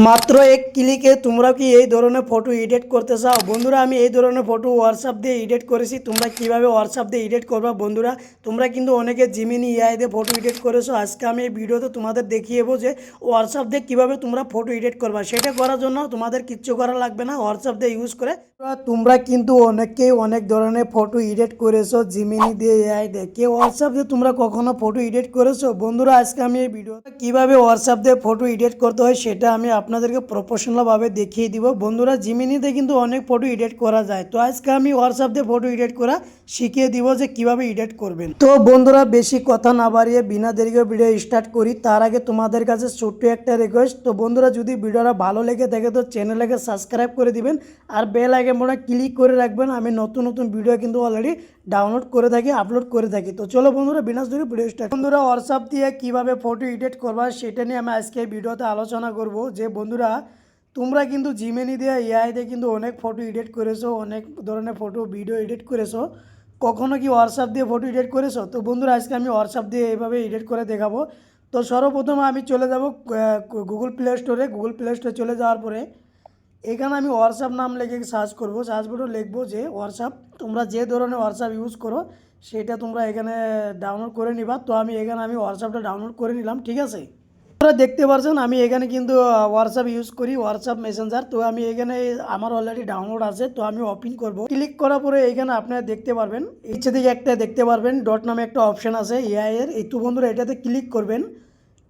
মাত্র এক ক্লিকে তোমরা কি এই ধরনের ফটো এডিট করতে চাও? বন্ধুরা, আমি এই ধরনের ফটো হোয়াটসঅ্যাপ দিয়ে এডিট করেছি। তোমরা কিভাবে হোয়াটসঅ্যাপ দিয়ে এডিট করবা? বন্ধুরা, তোমরা কিন্তু অনেকে জিমিনি এআই দিয়ে ফটো এডিট করেছো। আজকে আমি এই ভিডিওতে তোমাদের দেখিয়ে দেবো যে হোয়াটসঅ্যাপ দিয়ে কীভাবে তোমরা ফটো এডিট করবা। সেটা করার জন্য তোমাদের কিচ্ছু করা লাগবে না, হোয়াটসঅ্যাপ দিয়ে ইউজ করে তোমরা কিন্তু অনেকেই অনেক ধরনের ফটো এডিট করেছো জিমিনি দিয়ে, এআই দিয়ে। কেউ হোয়াটসঅ্যাপ দিয়ে তোমরা কখনো ফটো এডিট করেছো? বন্ধুরা, আজকে আমি এই ভিডিওতে কীভাবে হোয়াটসঅ্যাপ দিয়ে ফটো এডিট করতে হয় সেটা আমি আপনাদেরকে প্রফেশনালভাবে দেখিয়ে দিব। বন্ধুরা, জিমিনিতে কিন্তু অনেক ফটো এডিট করা যায়। তো আজকে আমি হোয়াটসঅ্যাপ দিয়ে ফটো এডিট করা শিখিয়ে দিব যে কিভাবে এডিট করবেন। তো বন্ধুরা, বেশি কথা না বাড়িয়ে বিনা দেরিতে ভিডিও স্টার্ট করি। তার আগে তোমাদের কাছে ছোট্ট একটা রিকোয়েস্ট। তো বন্ধুরা, যদি ভিডিওটা ভালো লেগে থাকে তো চ্যানেলটাকে সাবস্ক্রাইব করে দিবেন আর বেল আইকনটা ক্লিক করে রাখবেন। আমি নতুন নতুন ভিডিও কিন্তু অলরেডি ডাউনলোড করে থাকি, আপলোড করে থাকি। তো চলো বন্ধুরা, বিনা দেরি ভিডিও স্টার্ট। বন্ধুরা, হোয়াটসঅ্যাপ দিয়ে কিভাবে ফটো এডিট করবা সেটা নিয়ে আমি আজকে এই ভিডিওতে আলোচনা করব। যে বন্ধুরা, তোমরা কিন্তু জিমিনি দিয়ে, এআই দিয়ে কিন্তু অনেক ফটো এডিট করেছো, অনেক ধরনের ফটো ভিডিও এডিট করেছো। কখনো কি হোয়াটসঅ্যাপ দিয়ে ফটো এডিট করেছো? তো বন্ধুরা, আজকে আমি হোয়াটসঅ্যাপ দিয়ে এইভাবে এডিট করে দেখাবো। তো সর্বপ্রথম আমি চলে যাব গুগল প্লে স্টোরে। গুগল প্লে স্টোরে চলে যাওয়ার পরে এখানে আমি হোয়াটসঅ্যাপ নাম লিখে সার্চ করব। সার্চ বটে লিখবো যে হোয়াটসঅ্যাপ। তোমরা যে ধরনের হোয়াটসঅ্যাপ ইউজ করো সেটা তোমরা এখানে ডাউনলোড করে নিবা। তো আমি হোয়াটসঅ্যাপটা ডাউনলোড করে নিলাম, ঠিক আছে। আপনারা দেখতে পাচ্ছেন আমি এখানে কিন্তু হোয়াটসঅ্যাপ ইউজ করি, হোয়াটসঅ্যাপ মেসেঞ্জার। তো আমি এখানে আমার অলরেডি ডাউনলোড আছে। তো আমি ওপেন করব। ক্লিক করার পরে এখানে আপনারা দেখতে পারবেন, নিচে দিকে একটা দেখতে পারবেন ডট নামে একটা অপশন আছে এআই এর। এই তো বন্ধুরা, এটাতে ক্লিক করবেন।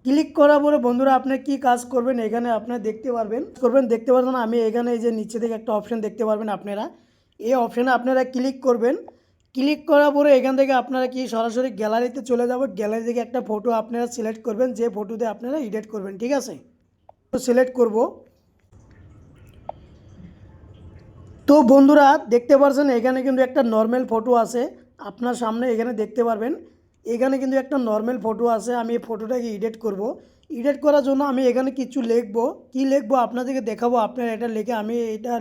ক্লিক করার পরে বন্ধুরা আপনি কি কাজ করবেন এখানে আপনারা দেখতে পারবেন, দেখতে পারবেন। আমি এখানে এই যে নিচে থেকে একটা অপশন দেখতে পারবেন আপনারা, এই অপশানে আপনারা ক্লিক করবেন। ক্লিক করার পরে এখান থেকে আপনারা কি সরাসরি গ্যালারিতে চলে যাব। গ্যালারি থেকে একটা ফটো আপনারা সিলেক্ট করবেন, যে ফটোতে আপনারা এডিট করবেন, ঠিক আছে। তো সিলেক্ট করব। তো বন্ধুরা, দেখতে পাচ্ছেন এখানে কিন্তু একটা নর্মাল ফটো আছে আপনার সামনে, এখানে দেখতে পারবেন। এখানে কিন্তু একটা নর্মাল ফটো আছে। আমি এই ফটোটাকে এডিট করব। এডিট করার জন্য আমি এখানে কিছু লিখবো। কি লিখবো আপনাদেরকে দেখাবো। আপনারা এটা লিখে আমি এটা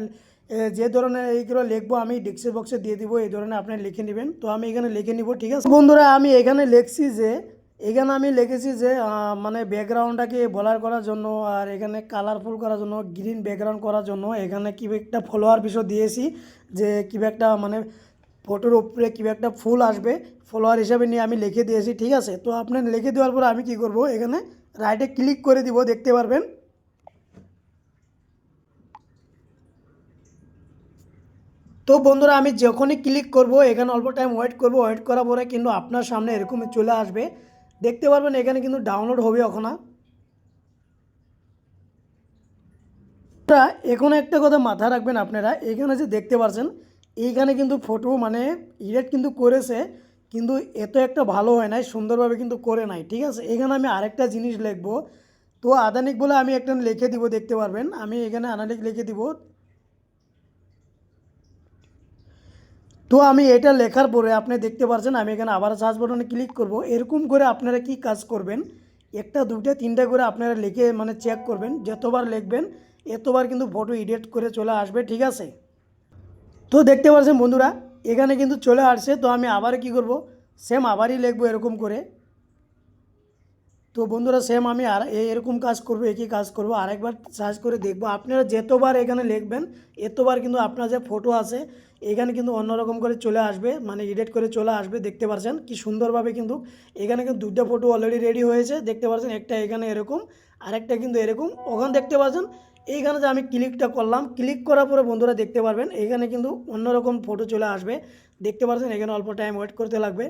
যে ধরনের এইগুলো লিখবো আমি ডিসক্রিপশন বক্সে দিয়ে দিব। এই ধরনের আপনি লিখে নেবেন। তো আমি এখানে লিখে নিব, ঠিক আছে। বন্ধুরা, আমি এখানে লিখছি যে এখানে আমি লিখেছি যে মানে ব্যাকগ্রাউন্ডটাকে ব্লার করার জন্য আর এখানে কালারফুল করার জন্য, গ্রিন ব্যাকগ্রাউন্ড করার জন্য এখানে কি একটা ফলোয়ার বিষয় দিয়েছি। যে কি একটা মানে ফটোর উপরে কি একটা ফুল আসবে, ফলোয়ার হিসাবে নিয়ে আমি লিখে দিয়েছি, ঠিক আছে। তো আপনি লিখে দেওয়ার পর আমি কি করব, এখানে রাইটে ক্লিক করে দিব, দেখতে পারবেন। তো বন্ধুরা, আমি যখনই ক্লিক করব এখানে অল্প টাইম ওয়েট করব। ওয়েট করার পরে কিন্তু আপনার সামনে এরকম চলে আসবে, দেখতে পারবেন। এখানে কিন্তু ডাউনলোড হবে এখন। এখন একটা কথা মাথায় রাখবেন আপনারা, এখানে যে দেখতে পাচ্ছেন এইখানে কিন্তু ফটো মানে এডিট কিন্তু করেছে, কিন্তু এত একটা ভালো হয় নাই, সুন্দরভাবে কিন্তু করে নাই, ঠিক আছে। এখানে আমি আরেকটা জিনিস লিখবো। তো আদানিক বলে আমি একটা লিখে দিব, দেখতে পারবেন। আমি এখানে আদানিক লিখে দিব। তো আমি এটা লেখার পরে আপনি দেখতে পাচ্ছেন আমি এখানে আবার সার্চ বাটনে ক্লিক করব। এরকম করে আপনারা কি কাজ করবেন, একটা দুইটা তিনটা করে আপনারা লিখে মানে চেক করবেন। যতবার লিখবেন এতবার কিন্তু ফটো এডিট করে চলে আসবে, ঠিক আছে। তো দেখতে পাচ্ছেন বন্ধুরা, এখানে কিন্তু চলে আসছে। তো আমি আবার কি করব, সেম আবারই লিখবো এরকম করে। তো বন্ধুরা, সেম আমি আর এরকম কাজ করব, একই কাজ করব। আরেকবার সার্চ করে দেখব। আপনারা যতবার এখানে লিখবেন এতবার কিন্তু আপনার যে ফটো আছে এখানে কিন্তু অন্যরকম করে চলে আসবে, মানে এডিট করে চলে আসবে। দেখতে পাচ্ছেন কি সুন্দরভাবে কিন্তু এখানে কিন্তু দুটো ফটো অলরেডি রেডি হয়েছে, দেখতে পাচ্ছেন। একটা এখানে এরকম, আরেকটা কিন্তু এরকম। ওখানে দেখতে পাচ্ছেন এইখানে যে আমি ক্লিকটা করলাম, ক্লিক করার পরে বন্ধুরা দেখতে পারবেন এখানে কিন্তু অন্যরকম ফটো চলে আসবে, দেখতে পাচ্ছেন। এখানে অল্প টাইম ওয়েট করতে লাগবে।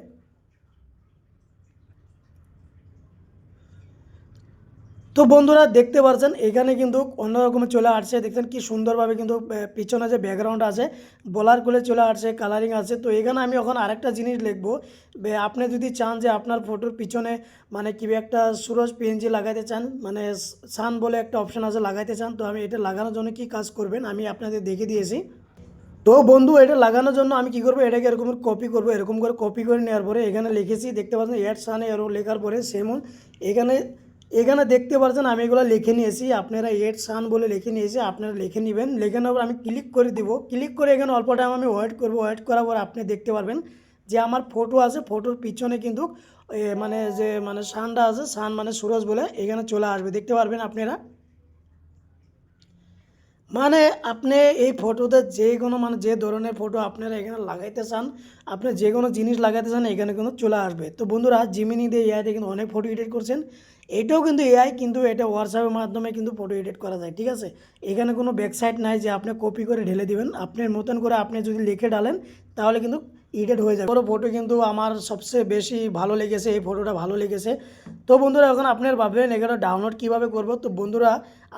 তো বন্ধুরা, দেখতে পাচ্ছেন এখানে কিন্তু অন্যরকম চলে আসছে, দেখছেন কি সুন্দরভাবে কিন্তু পিছনে যে ব্যাকগ্রাউন্ড আছে বলার করে চলে আসছে, কালারিং আছে। তো এখানে আমি এখন আরেকটা জিনিস লিখবো। আপনি যদি চান যে আপনার ফটোর পিছনে মানে কি একটা সুরজ পিএনজি লাগাইতে চান, মানে সান বলে একটা অপশন আছে, লাগাইতে চান। তো আমি এটা লাগানোর জন্য কি কাজ করবেন আমি আপনাদের দেখে দিয়েছি। তো বন্ধু, এটা লাগানোর জন্য আমি কি করব, এটাকে এরকম কপি করব। এরকম করে কপি করে নেওয়ার পরে এখানে লিখেছি, দেখতে পাচ্ছেন এড সানে এরো লেখার পরে সেমন এখানে এখানে দেখতে পাচ্ছেন আমি এগুলো লিখে নিয়েছি। আপনারা এড সান বলে লিখে নিয়েছি, আপনারা লিখে নেবেন। লিখে নেওয়ার পর আমি ক্লিক করে দিব। ক্লিক করে এখানে অল্প টাইম আমি ওয়েট করব। ওয়েট করার পর আপনি দেখতে পারবেন যে আমার ফটো আছে, ফটোর পিছনে কিন্তু মানে যে মানে সানটা আছে, সান মানে সুরজ বলে এখানে চলে আসবে, দেখতে পারবেন আপনারা। মানে আপনি এই ফটোতে যে কোনো মানে যে ধরনের ফটো আপনারা এখানে লাগাইতে চান, আপনি যে কোনো জিনিস লাগাইতে চান এখানে কিন্তু চলে আসবে। তো বন্ধুরা জিমিনি দিয়ে এআইতে কিন্তু অনেক ফটো এডিট করছেন। এটাও কিন্তু এআই, কিন্তু এটা হোয়াটসঅ্যাপের মাধ্যমে কিন্তু ফটো এডিট করা যায়, ঠিক আছে? এখানে কোনো ওয়েবসাইট নাই যে আপনি কপি করে ঢেলে দিবেন। আপনার মতন করে আপনি যদি লিখে ডালেন তাহলে কিন্তু এডিট হয়ে যাবে। বড় ফটো কিন্তু আমার সবচেয়ে বেশি ভালো লেগেছে, এই ফটোটা ভালো লেগেছে। তো বন্ধুরা এখন আপনার ভাববেন এখানে ডাউনলোড কীভাবে করব। তো বন্ধুরা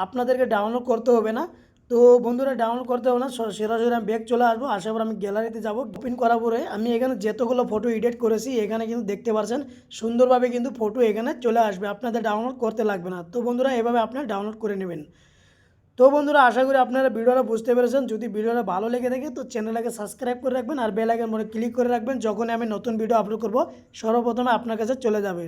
আপনাদেরকে ডাউনলোড করতে হবে না। তো বন্ধুরা ডাউনলোড করতে হবে না, সরাসরি আমি ব্যাক চলে আসবো। আসার পর আমি গ্যালারিতে যাব। ওপেন করার পরে আমি এখানে যতগুলো ফটো এডিট করেছি এখানে কিন্তু দেখতে পাচ্ছেন সুন্দরভাবে কিন্তু ফটো এখানে চলে আসবে, আপনাদের ডাউনলোড করতে লাগবে না। তো বন্ধুরা এভাবে আপনারা ডাউনলোড করে নেবেন। তো বন্ধুরা আশা করি আপনারা ভিডিওটা বুঝতে পেরেছেন। যদি ভিডিওটা ভালো লেগে থাকে তো চ্যানেলটাকে সাবস্ক্রাইব করে রাখবেন আর বেল আইকন ক্লিক করে রাখবেন। যখন আমি নতুন ভিডিও আপলোড করব সর্বপ্রথমে আপনার কাছে চলে যাবে।